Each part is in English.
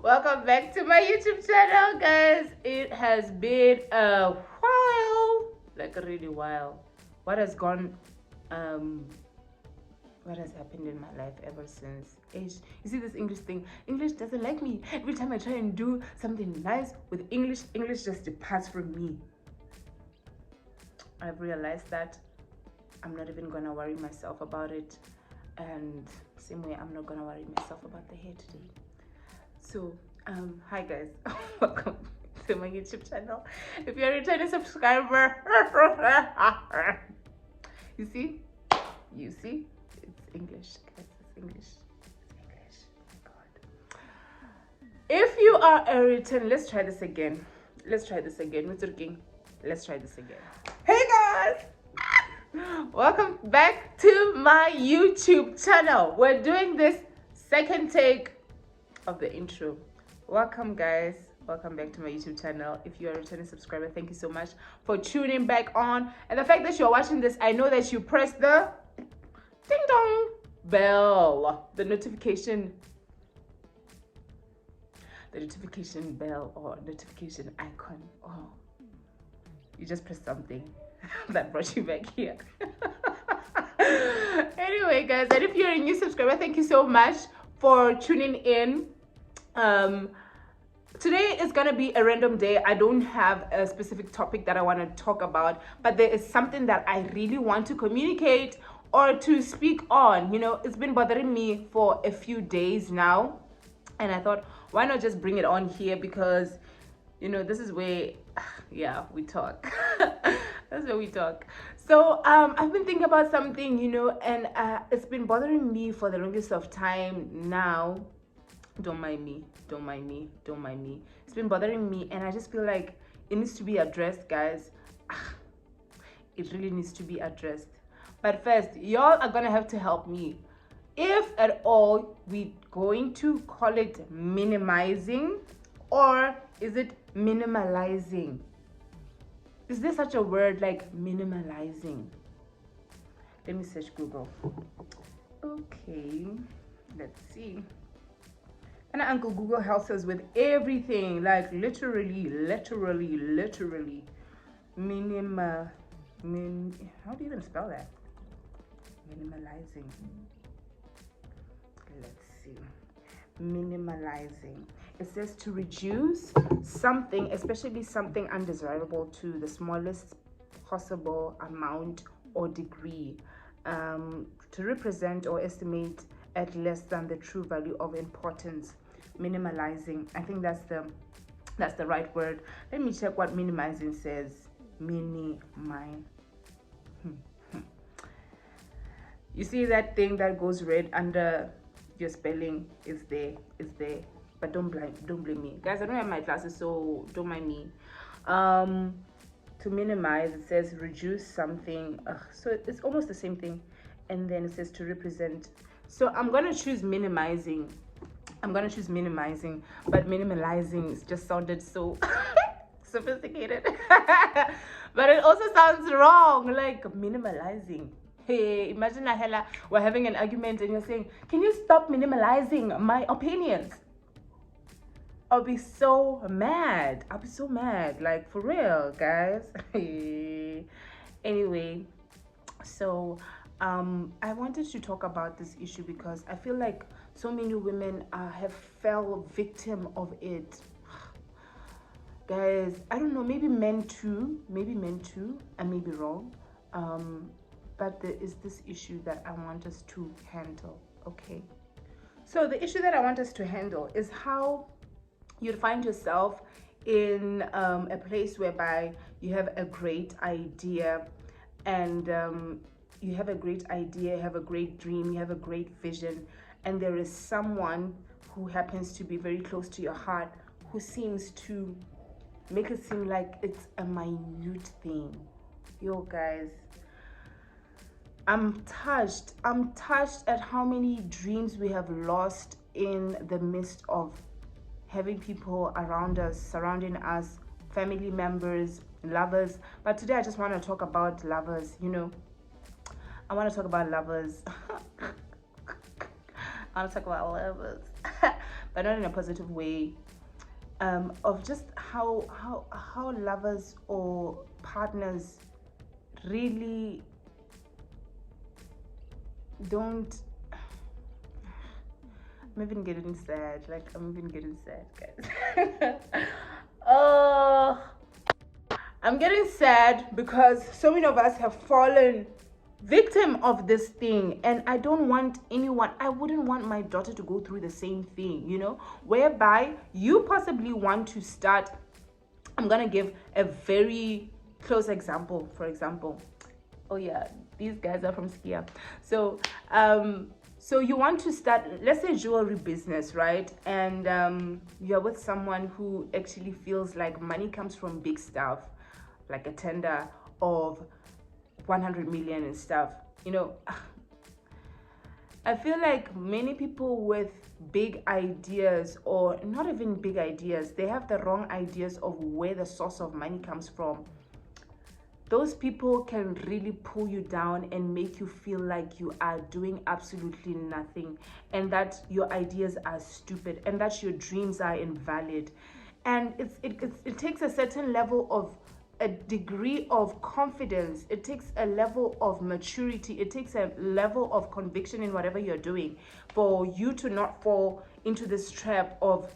Welcome back to my YouTube channel, guys. It has been a while, like a really while. What has gone, what has happened in my life ever since age? You see this English thing? English doesn't like me. Every time I try and do something nice with English, English just departs from me. I've realized that I'm not even gonna worry myself about it. And same way, I'm not gonna worry myself about the hair today. So, hi guys, welcome to my YouTube channel. If you're a returning subscriber, you see, it's English, guys, it's English, oh my God. If you are a return, let's try this again. Let's try this again. Hey guys, welcome back to my YouTube channel. We're doing this second take of the intro. Welcome guys, welcome back to my YouTube channel. If you are a returning subscriber, thank you so much for tuning back on. And the fact that you're watching this, I know that you pressed the ding dong bell, the notification bell or notification icon. Oh, you just pressed something that brought you back here. Anyway guys, and if you're a new subscriber, thank you so much for tuning in. Today is gonna be a random day. I don't have a specific topic that I want to talk about, but there is something that I really want to communicate or to speak on. You know, it's been bothering me for a few days now, and I thought, why not just bring it on here? Because, you know, this is where we talk. That's where we talk. So I've been thinking about something, you know, and it's been bothering me for the longest of time now. Don't mind me. It's been bothering me, and I just feel like it needs to be addressed, guys. It really needs to be addressed. But first, y'all are gonna have to help me. If at all, we're going to call it minimizing, or is it minimalizing? Is there such a word like minimalizing? Let me search Google. Okay, let's see. And Uncle Google helps us with everything, like literally. How do you even spell that? Minimalizing. Let's see. Minimalizing. It says to reduce something, especially something undesirable, to the smallest possible amount or degree, to represent or estimate at less than the true value of importance. Minimalizing. I think that's the right word. Let me check what minimizing says. You see that thing that goes red under your spelling is there. But don't blame me, guys. I don't have my glasses, so don't mind me. To minimize, it says reduce something. So it's almost the same thing. And then it says to represent. So I'm gonna choose minimizing. But minimalizing just sounded so sophisticated. But it also sounds wrong, like minimalizing. Hey, imagine we're having an argument and you're saying, can you stop minimalizing my opinions? I'll be so mad, like for real, guys. Anyway, so I wanted to talk about this issue because I feel like so many women have fell victim of it. Guys, I don't know, maybe men too, I may be wrong, but there is this issue that I want us to handle. Okay, so the issue that I want us to handle is how you'd find yourself in a place whereby you have a great idea, and you have a great dream, you have a great vision, and there is someone who happens to be very close to your heart who seems to make it seem like it's a minute thing. Yo guys, I'm touched at how many dreams we have lost in the midst of having people around us, surrounding us, family members, lovers. But today I just want to talk about lovers. You know, I want to talk about lovers. but not in a positive way, of just how lovers or partners really don't. I'm even getting sad. Like, I'm even getting sad, guys. Oh, I'm getting sad because so many of us have fallen victim of this thing, and I don't want anyone, I wouldn't want my daughter to go through the same thing, whereby you possibly want to start. I'm gonna give a very close example. For example, oh yeah, these guys are from Skia. So you want to start, let's say, jewelry business, right? And you're with someone who actually feels like money comes from big stuff, like a tender of 100 million and stuff. I feel like many people with big ideas, or not even big ideas, they have the wrong ideas of where the source of money comes from. Those people can really pull you down and make you feel like you are doing absolutely nothing, and that your ideas are stupid, and that your dreams are invalid. And it takes a certain level of, a degree of confidence. It takes a level of maturity. It takes a level of conviction in whatever you're doing for you to not fall into this trap of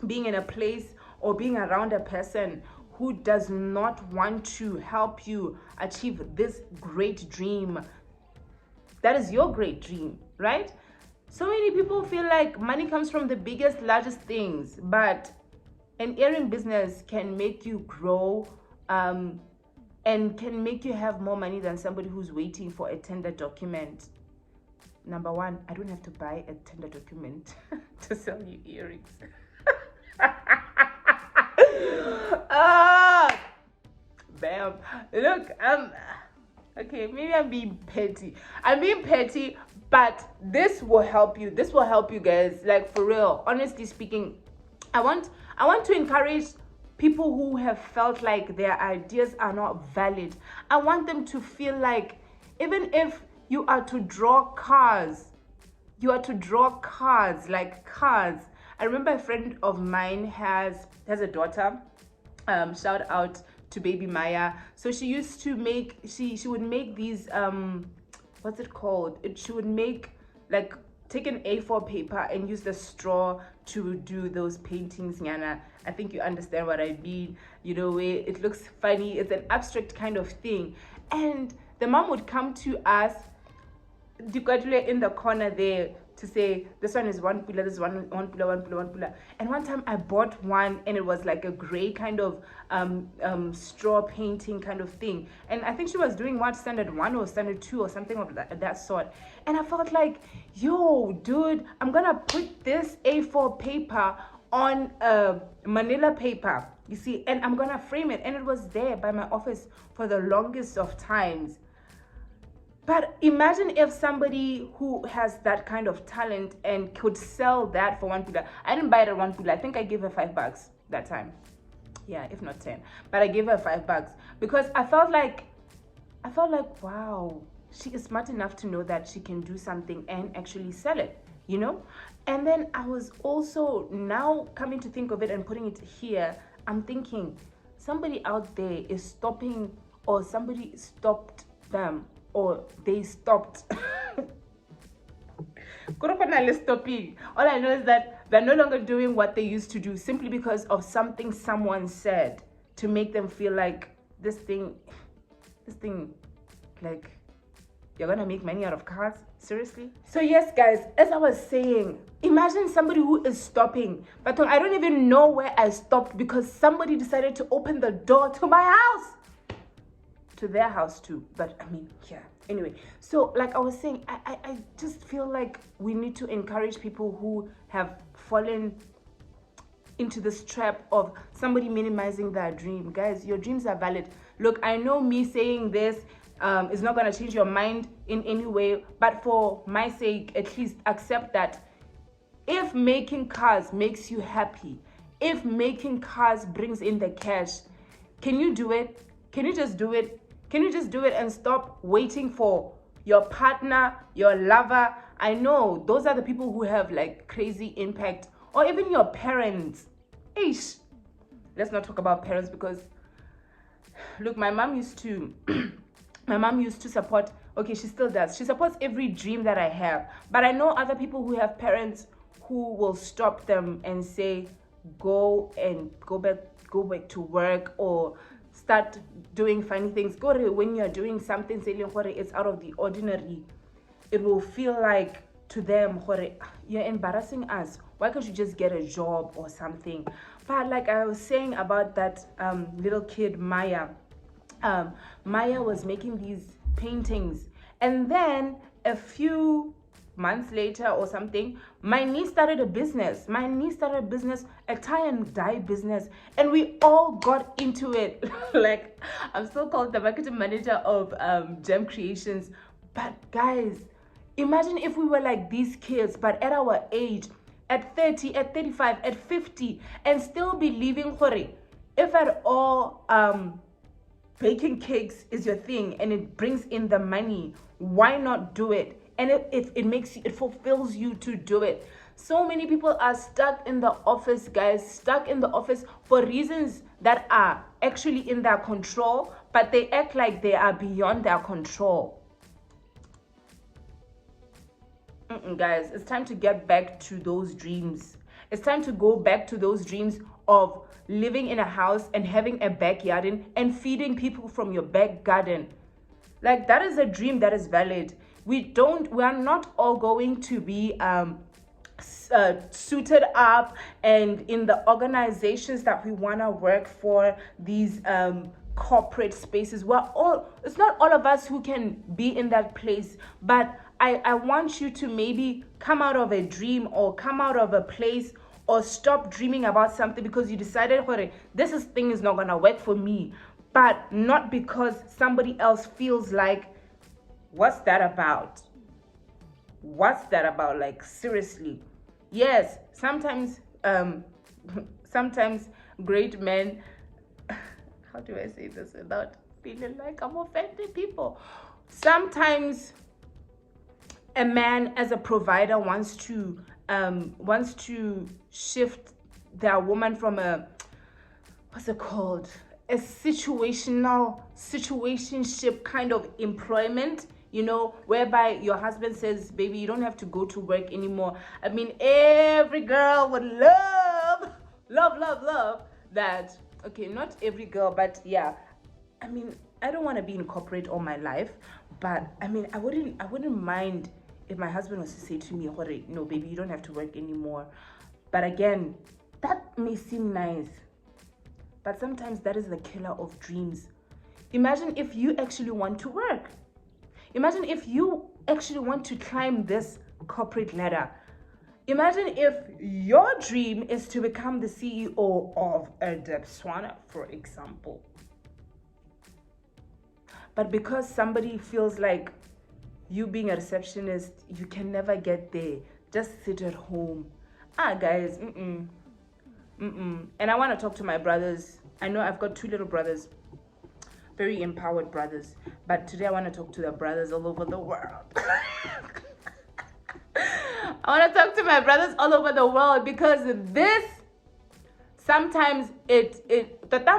being in a place or being around a person who does not want to help you achieve this great dream. That is your great dream, right? So many people feel like money comes from the biggest, largest things, but an earring business can make you grow, and can make you have more money than somebody who's waiting for a tender document. Number one, I don't have to buy a tender document to sell you earrings. Ah, bam. Look, okay, maybe I'm being petty. But this will help you. This will help you guys. Like, for real, honestly speaking, I want to encourage people who have felt like their ideas are not valid. I want them to feel like, even if you are to draw cars, like cars. I remember a friend of mine has a daughter. Shout out to baby Maya. So she used to make, she would make these, what's it called? She would make, like, take an A4 paper and use the straw to do those paintings, Nyana. I think you understand what I mean. It looks funny. It's an abstract kind of thing. And the mom would come to us, in the corner there, to say, this one is one pula, this is one pula. And one time I bought one, and it was like a gray kind of straw painting kind of thing. And I think she was doing standard 1 or standard 2 or something of that sort. And I felt like, yo, dude, I'm gonna put this A4 paper on manila paper, you see, and I'm gonna frame it. And it was there by my office for the longest of times. But imagine if somebody who has that kind of talent and could sell that for 1 pula. I didn't buy it at 1 pula. I think I gave her $5 that time. Yeah, if not 10. But I gave her $5 because I felt like, wow, she is smart enough to know that she can do something and actually sell it, And then I was also, now coming to think of it and putting it here, I'm thinking somebody out there is stopping, or somebody stopped them, or they stopped. All I know is that they're no longer doing what they used to do simply because of something someone said to make them feel like this thing, like, you're gonna make money out of cars? Seriously? So yes, guys, as I was saying, imagine somebody who is stopping, but I don't even know where I stopped because somebody decided to open the door to my house. To their house too, but I mean, yeah. Anyway, so like I was saying, I just feel like we need to encourage people who have fallen into this trap of somebody minimizing their dream. Guys, your dreams are valid. Look, I know me saying this is not going to change your mind in any way, but for my sake, at least accept that if making cars makes you happy, if making cars brings in the cash, can you do it? Can you just do it? Can you just do it and stop waiting for your partner, your lover? I know those are the people who have like crazy impact or even your parents. Ish. Let's not talk about parents, because look, my mom used to my mom used to support, okay, she still does, she supports every dream that I have. But I know other people who have parents who will stop them and say, go back to work, or start doing funny things. When you're doing something, it's out of the ordinary, it will feel like to them, you're embarrassing us, why can't you just get a job or something? But like I was saying about that little kid, Maya, Maya was making these paintings, and then a few months later or something, my niece started a business, a tie and dye business, and we all got into it. Like, I'm still called the marketing manager of Gem Creations. But guys, imagine if we were like these kids, but at our age, at 30, at 35, at 50, and still be living for it. If at all baking cakes is your thing and it brings in the money, why not do it? And it fulfills you to do it. So many people are stuck in the office, guys, stuck in the office for reasons that are actually in their control, but they act like they are beyond their control. Guys, it's time to get back to those dreams. It's time to go back to those dreams of living in a house and having a backyard and feeding people from your back garden. Like, that is a dream that is valid. We are not all going to be suited up and in the organizations that we want to work for, these corporate spaces. It's not all of us who can be in that place, but I want you to maybe come out of a dream, or come out of a place, or stop dreaming about something because you decided, this thing is not gonna work for me, but not because somebody else feels like, what's that about? Like, seriously. Yes, sometimes great men, how do I say this without feeling like I'm offending people? Sometimes a man as a provider wants to shift their woman from a, what's it called, a situationship kind of employment, whereby your husband says, baby, you don't have to go to work anymore. I mean, every girl would love that. Okay, not every girl, but yeah. I mean, I don't want to be in corporate all my life, but I mean, I wouldn't mind if my husband was to say to me, no, baby, you don't have to work anymore. But again, that may seem nice, but sometimes that is the killer of dreams. Imagine if you actually want to work. Imagine if you actually want to climb this corporate ladder. Imagine if your dream is to become the CEO of a Botswana, for example. But because somebody feels like you being a receptionist, you can never get there, just sit at home. Guys, And I want to talk to my brothers. I know I've got 2 little brothers, very empowered brothers, but today I want to talk to the brothers all over the world. I want to talk to my brothers all over the world, because this, sometimes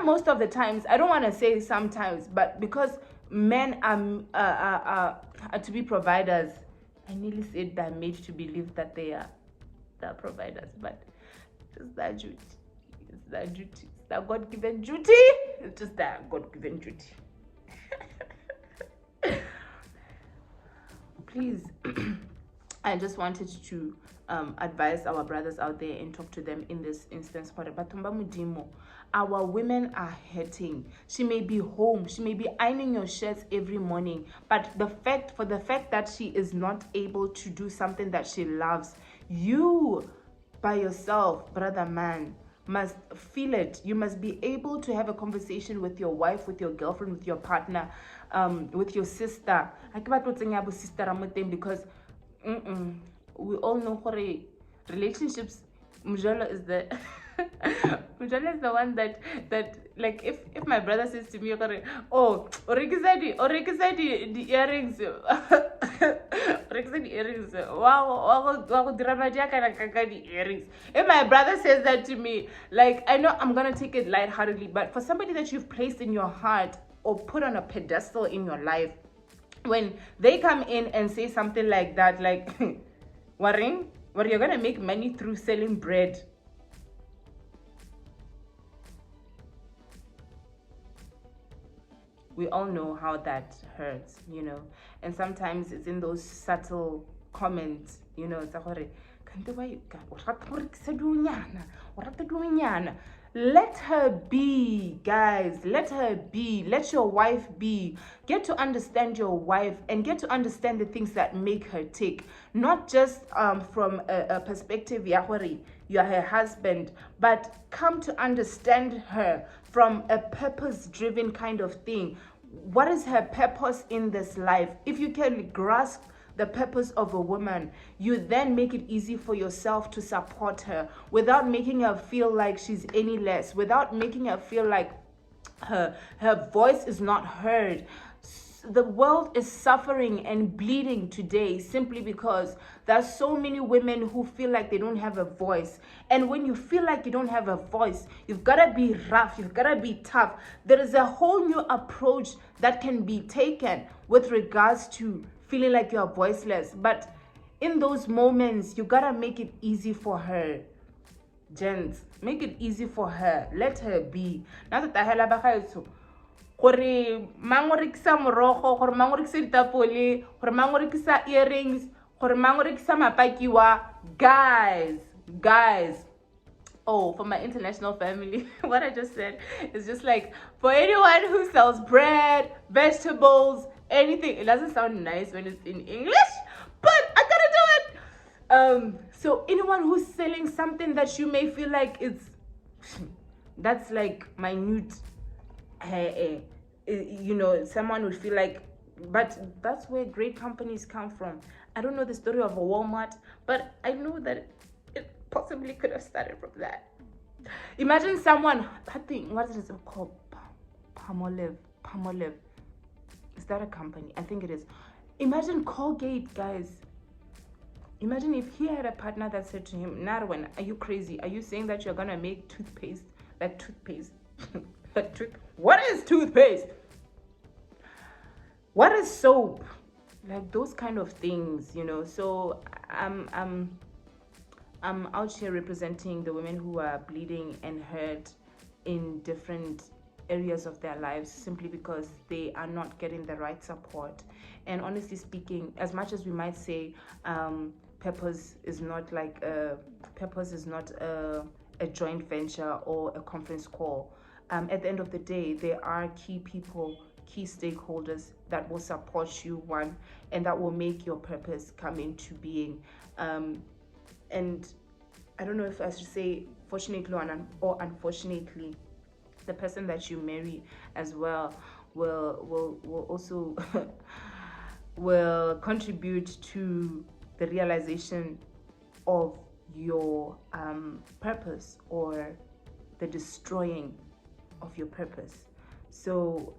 most of the times, I don't want to say sometimes, but because men are to be providers, I nearly said they're made to believe that they're providers, but it's their duty. It's their duty. It's their God-given duty. It's just their God-given duty. Please, I just wanted to advise our brothers out there and talk to them in this instance. Our women are hurting. She may be home, she may be ironing your shirts every morning, but the fact that she is not able to do something that she loves, you by yourself, brother man, must feel it. You must be able to have a conversation with your wife, with your girlfriend, with your partner, with your sister. Because we all know relationships, Mujala is the Mujala is the one that like, if my brother says to me, oh, Orikisadi the earrings, rekisa di-earrings wa go dira madi a kana ka di-earrings. If my brother says that to me, like, I know I'm gonna take it lightheartedly, but for somebody that you've placed in your heart or put on a pedestal in your life, when they come in and say something like that, like, Waring, what, you're gonna make money through selling bread? We all know how that hurts, you know. And sometimes it's in those subtle comments, you know. It's like, let her be, guys. Let her be. Let your wife be. Get to understand your wife and get to understand the things that make her tick. Not just from a perspective, you are her husband, but come to understand her from a purpose-driven kind of thing. What is her purpose in this life? If you can grasp the purpose of a woman, you then make it easy for yourself to support her without making her feel like she's any less, without making her feel like her voice is not heard. The world is suffering and bleeding today simply because there's so many women who feel like they don't have a voice. And when you feel like you don't have a voice, you've got to be rough, you've got to be tough. There is a whole new approach that can be taken with regards to feeling like you're voiceless. But in those moments, you got to make it easy for her. Gents, make it easy for her. Let her be. Now that I have gore mang o rekisa morogo, gore mang o rekisa ditapole, gore mang o rekisa earrings, gore mang o rekisa mapakiwa. Guys, oh, for my international family, what I just said is just like, for anyone who sells bread, vegetables, anything. It doesn't sound nice when it's in English, but I gotta do it. So anyone who's selling something that you may feel like it's that's like minute, you know, someone would feel like, but that's where great companies come from. I don't know the story of a Walmart, but I know that it possibly could have started from that. Imagine someone, I think, what is it called? Palmolive. Is that a company? I think it is. Imagine Colgate, guys. Imagine if he had a partner that said to him, Narwan, are you crazy? Are you saying that you're gonna make toothpaste? Like toothpaste. What is toothpaste? What is soap? Like those kind of things, you know. So I'm out here representing the women who are bleeding and hurt in different areas of their lives simply because they are not getting the right support. And honestly speaking, as much as we might say purpose is not a joint venture or a conference call, at the end of the day, there are key people, key stakeholders that will support you, one, and that will make your purpose come into being. And I don't know if I should say fortunately or unfortunately, the person that you marry as well will also will contribute to the realization of your purpose or the destroying of your purpose. So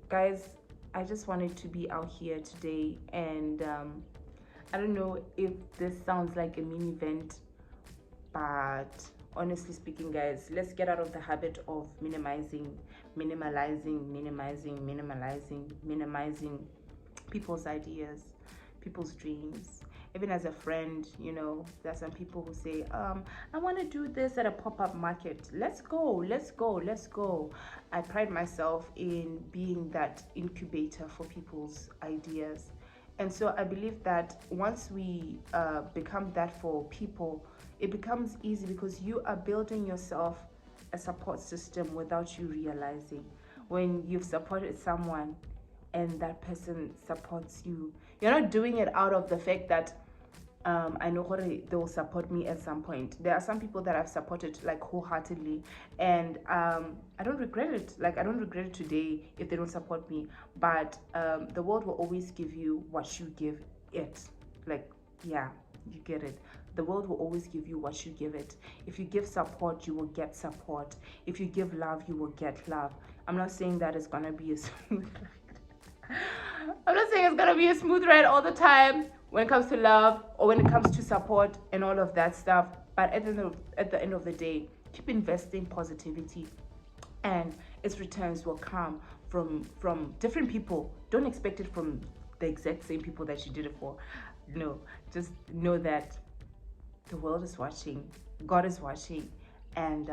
guys, I just wanted to be out here today, and I don't know if this sounds like a mini event, but honestly speaking, guys, let's get out of the habit of minimizing people's ideas, people's dreams. Even as a friend, you know, there's some people who say, I want to do this at a pop-up market. Let's go. I pride myself in being that incubator for people's ideas. And so I believe that once we become that for people, it becomes easy because you are building yourself a support system without you realizing. When you've supported someone and that person supports you, you're not doing it out of the fact that I know they will support me at some point. There are some people that I've supported like wholeheartedly, and I don't regret it. Like I don't regret it today if they don't support me. But the world will always give you what you give it. Like, yeah, you get it. The world will always give you what you give it. If you give support, you will get support. If you give love, you will get love. I'm not saying that it's gonna be a smooth ride. I'm not saying it's gonna be a smooth ride all the time, when it comes to love, or when it comes to support and all of that stuff. But at the end of the day, keep investing positivity, and its returns will come from different people. Don't expect it from the exact same people that you did it for. No, just know that the world is watching, God is watching, and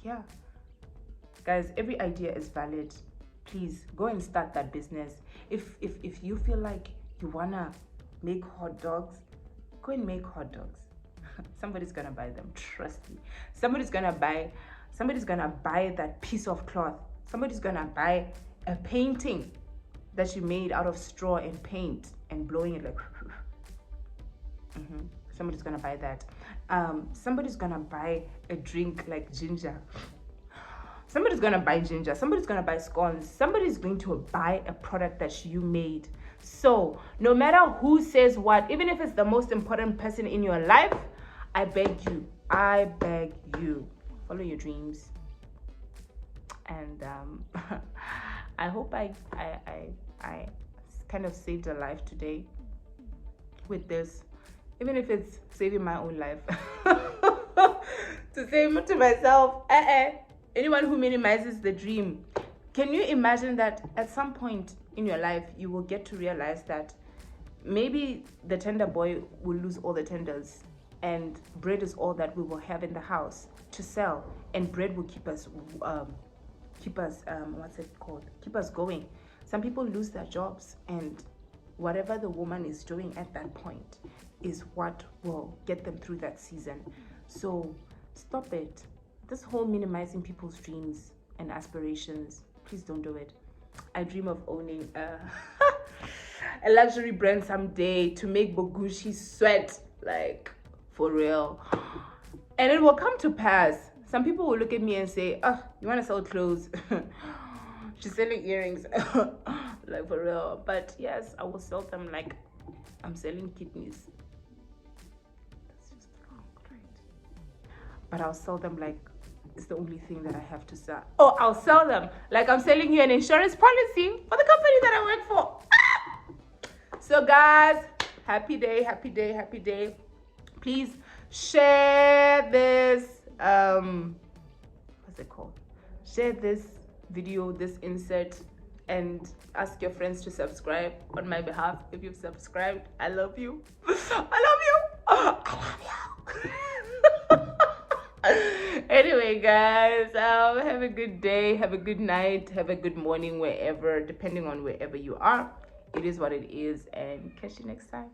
yeah, guys, every idea is valid. Please go and start that business. If you feel like you wanna make hot dogs, go and make hot dogs. Somebody's gonna buy them, trust me. Somebody's gonna buy that piece of cloth. Somebody's gonna buy a painting that you made out of straw and paint and blowing it like somebody's gonna buy that. Somebody's gonna buy a drink like ginger. Somebody's gonna buy ginger. Somebody's gonna buy scones. Somebody's going to buy a product that you made. So no matter who says what, even if it's the most important person in your life, I beg you, follow your dreams. And I hope I kind of saved a life today with this, even if it's saving my own life. To say to myself, anyone who minimizes the dream, can you imagine that at some point in your life you will get to realize that maybe the tender boy will lose all the tenders, and bread is all that we will have in the house to sell, and bread will keep us keep us going. Some people lose their jobs, and whatever the woman is doing at that point is what will get them through that season. So stop it. This whole minimizing people's dreams and aspirations, please don't do it. I dream of owning a luxury brand someday to make Bogushi sweat, like for real. And it will come to pass. Some people will look at me and say, oh, you want to sell clothes? She's selling earrings. Like for real. But yes, I will sell them like I'm selling kidneys. That's just wrong, right? But I'll sell them like it's the only thing that I have to sell. Oh, I'll sell them like I'm selling you an insurance policy for the company that I work for. So guys, happy day. Please share this what's it called? Share this video, this insert, and ask your friends to subscribe on my behalf. If you've subscribed, I love you. Anyway, guys, have a good day, have a good night, have a good morning, wherever, depending on wherever you are. It is what it is, and catch you next time.